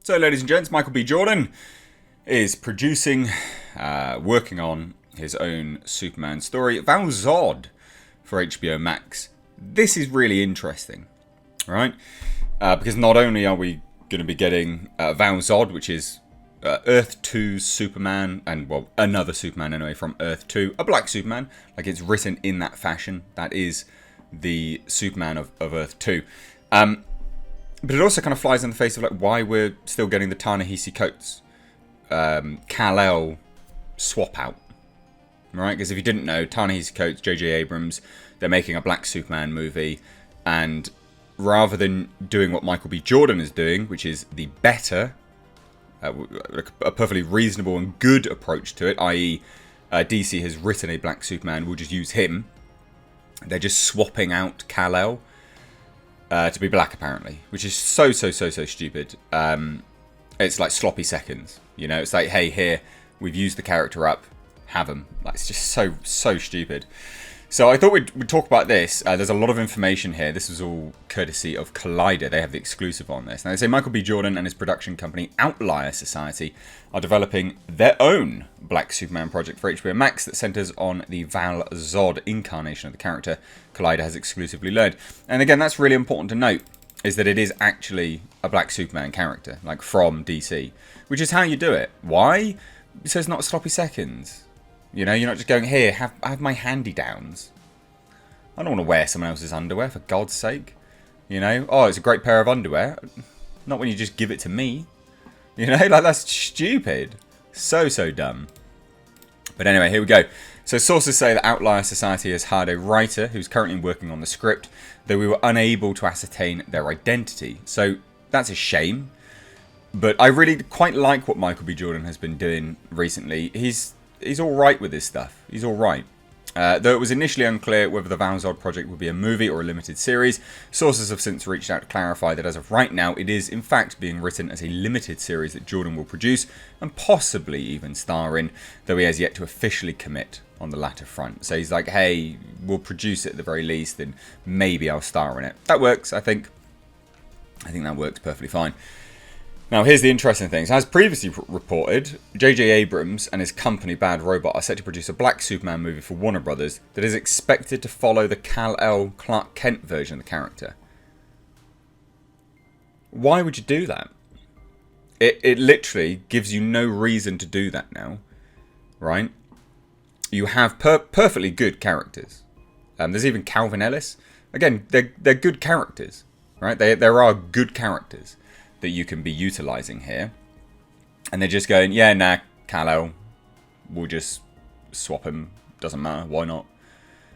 So, ladies and gents, Michael B. Jordan is producing, working on his own Superman story, Val Zod, for HBO Max. This is really interesting, right? Because not only are we going to be getting Val Zod, which is Earth 2's Superman, and, well, another Superman anyway from Earth 2, a black Superman, like it's written in that fashion. That is the Superman of Earth 2. But it also kind of flies in the face of like why we're still getting the ta-nehisi coats. Kal-El swap out. Right? Because if you didn't know, ta-nehisi coats, J.J. Abrams, they're making a black Superman movie. And rather than doing what Michael B. Jordan is doing, which is the better, a perfectly reasonable and good approach to it, i.e. DC has written a black Superman, we'll just use him. They're just swapping out Kal-El to be black, apparently, which is so stupid. It's like sloppy seconds, you know. It's like, hey, here, we've used the character up, have him. Like, it's just so stupid. So I thought we'd talk about this. There's a lot of information here. This is all courtesy of Collider. They have the exclusive on this. Now, they say Michael B. Jordan and his production company Outlier Society are developing their own Black Superman project for HBO Max that centers on the Val Zod incarnation of the character, Collider has exclusively learned. And again, that's really important to note, is that it is actually a Black Superman character, like from DC, which is how you do it. Why? So it's not sloppy seconds. You know, you're not just going, here, have my handy-downs. I don't want to wear someone else's underwear, for God's sake. You know, oh, it's a great pair of underwear. Not when you just give it to me. You know, like, that's stupid. So dumb. But anyway, here we go. So sources say that Outlier Society has hired a writer who's currently working on the script, though we were unable to ascertain their identity. So that's a shame. But I really quite like what Michael B. Jordan has been doing recently. He's all right with this stuff. He's all right. Though it was initially unclear whether the Val Zod project would be a movie or a limited series, sources have since reached out to clarify that as of right now, it is in fact being written as a limited series that Jordan will produce and possibly even star in, though he has yet to officially commit on the latter front. So he's like, hey, we'll produce it at the very least, and maybe I'll star in it. That works, I think. I think that works perfectly fine. Now, here's the interesting thing. As previously reported, J.J. Abrams and his company Bad Robot are set to produce a Black Superman movie for Warner Brothers that is expected to follow the Kal-El Clark Kent version of the character. Why would you do that? It literally gives you no reason to do that now, right? You have perfectly good characters. There's even Calvin Ellis. Again, they're good characters, right? There are good characters that you can be utilising here. And they're just going, yeah, nah, Kal-El, we'll just swap him, doesn't matter, why not?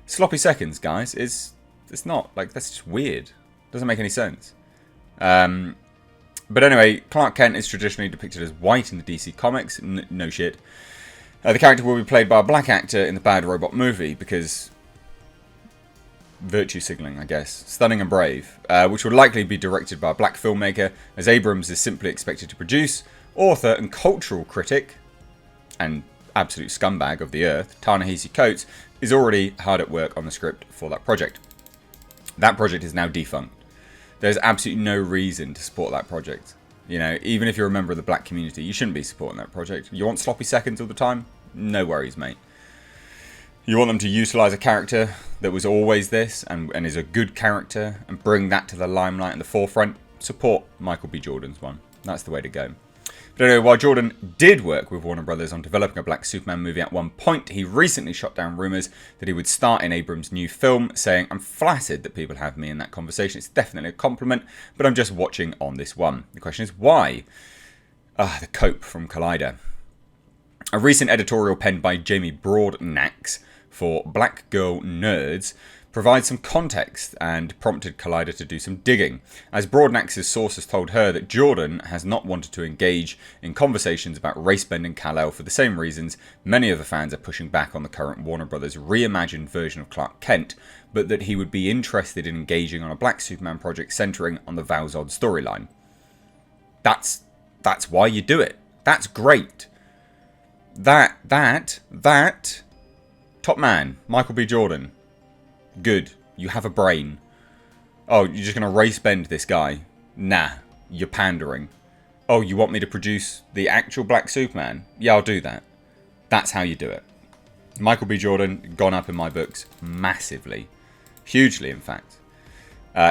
Sloppy seconds, guys, it's not, like, that's just weird. Doesn't make any sense. But anyway, Clark Kent is traditionally depicted as white in the DC comics, no shit. The character will be played by a black actor in the Bad Robot movie, because virtue signaling, I guess. Stunning and Brave, which will likely be directed by a black filmmaker, as Abrams is simply expected to produce. Author and cultural critic, and absolute scumbag of the earth, ta-nehisi Coates, is already hard at work on the script for that project. That project is now defunct. There's absolutely no reason to support that project. You know, even if you're a member of the black community, you shouldn't be supporting that project. You want sloppy seconds all the time? No worries, mate. You want them to utilise a character that was always this and is a good character and bring that to the limelight and the forefront? Support Michael B. Jordan's one. That's the way to go. But anyway, while Jordan did work with Warner Brothers on developing a Black Superman movie at one point, he recently shot down rumours that he would star in Abrams' new film, saying, I'm flattered that people have me in that conversation. It's definitely a compliment, but I'm just watching on this one. The question is, why? The cope from Collider. A recent editorial penned by Jamie Broadnax for Black Girl Nerds provides some context and prompted Collider to do some digging, as Broadnax's sources told her that Jordan has not wanted to engage in conversations about race-bending Kal-El for the same reasons many of the fans are pushing back on the current Warner Brothers reimagined version of Clark Kent, but that he would be interested in engaging on a Black Superman project centering on the Val Zod storyline. That's why you do it. That's great. That top man, Michael B. Jordan. Good. You have a brain. Oh, you're just going to race bend this guy? Nah, you're pandering. Oh, you want me to produce the actual Black Superman? Yeah, I'll do that. That's how you do it. Michael B. Jordan, gone up in my books massively. Hugely, in fact.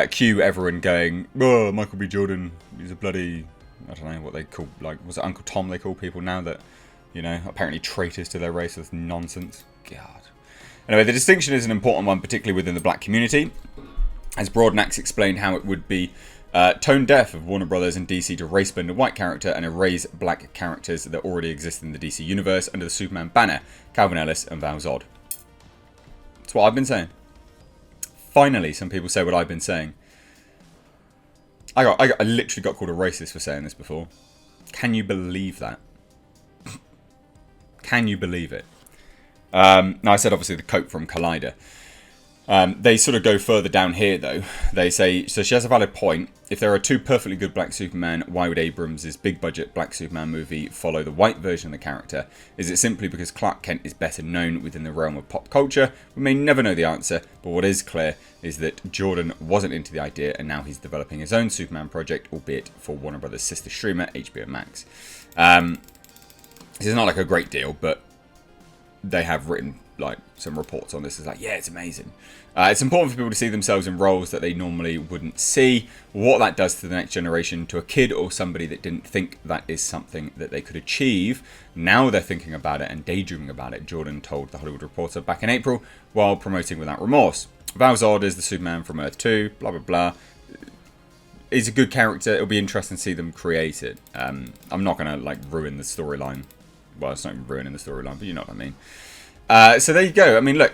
Cue everyone going, oh, Michael B. Jordan, he's a bloody, I don't know what they call, like, was it Uncle Tom they call people now that, you know, apparently traitors to their race with nonsense. God. Anyway, the distinction is an important one, particularly within the black community. As Broadnax explained how it would be tone deaf of Warner Brothers and DC to race bend a white character and erase black characters that already exist in the DC universe under the Superman banner, Calvin Ellis and Val Zod. That's what I've been saying. Finally, some people say what I've been saying. I literally got called a racist for saying this before. Can you believe that? Can you believe it? Now, I said obviously the quote from Collider. They sort of go further down here, though. They say, so she has a valid point. If there are two perfectly good Black Superman, why would Abrams' big-budget Black Superman movie follow the white version of the character? Is it simply because Clark Kent is better known within the realm of pop culture? We may never know the answer, but what is clear is that Jordan wasn't into the idea, and now he's developing his own Superman project, albeit for Warner Brothers' sister streamer, HBO Max. This is not like a great deal, but they have written like some reports on this. It's like, yeah, it's amazing. It's important for people to see themselves in roles that they normally wouldn't see. What that does to the next generation, to a kid or somebody that didn't think that is something that they could achieve. Now they're thinking about it and daydreaming about it, Jordan told The Hollywood Reporter back in April while promoting Without Remorse. Val Zod is the Superman from Earth 2, blah, blah, blah. He's a good character. It'll be interesting to see them create it. I'm not going to like ruin the storyline. Well, it's not even ruining the storyline, but you know what I mean. So there you go. I mean, look,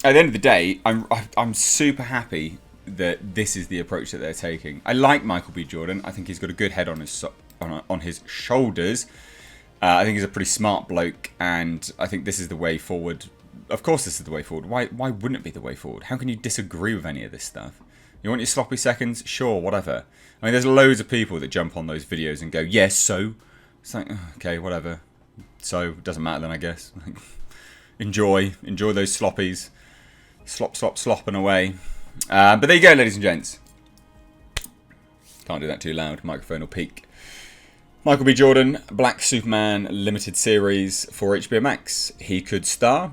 at the end of the day, I'm super happy that this is the approach that they're taking. I like Michael B. Jordan. I think he's got a good head on his shoulders. I think he's a pretty smart bloke, and I think this is the way forward. Of course, this is the way forward. Why wouldn't it be the way forward? How can you disagree with any of this stuff? You want your sloppy seconds? Sure, whatever. I mean, there's loads of people that jump on those videos and go, yes, so. It's like, okay, whatever. So, it doesn't matter then, I guess. Enjoy those sloppies. Slopping away. But there you go, ladies and gents. Can't do that too loud. Microphone will peak. Michael B. Jordan, Black Superman limited series for HBO Max. He could star.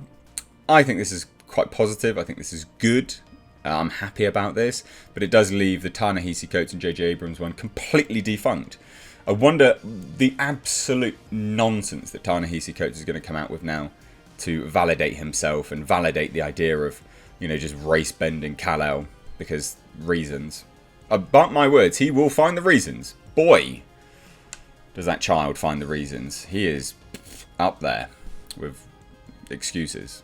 I think this is quite positive. I think this is good. I'm happy about this. But it does leave the ta-Nehisi Coates and J.J. Abrams one completely defunct. I wonder the absolute nonsense that ta-Nehisi Coates is going to come out with now to validate himself and validate the idea of, you know, just race bending Kal-El because reasons. But my words, he will find the reasons. Boy, does that child find the reasons. He is up there with excuses.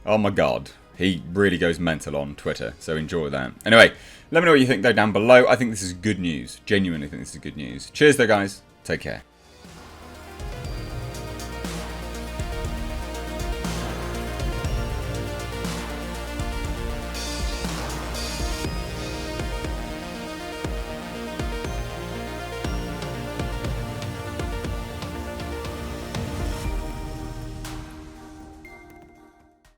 Oh my god. He really goes mental on Twitter, so enjoy that. Anyway, let me know what you think though down below. I think this is good news. Genuinely think this is good news. Cheers though, guys. Take care.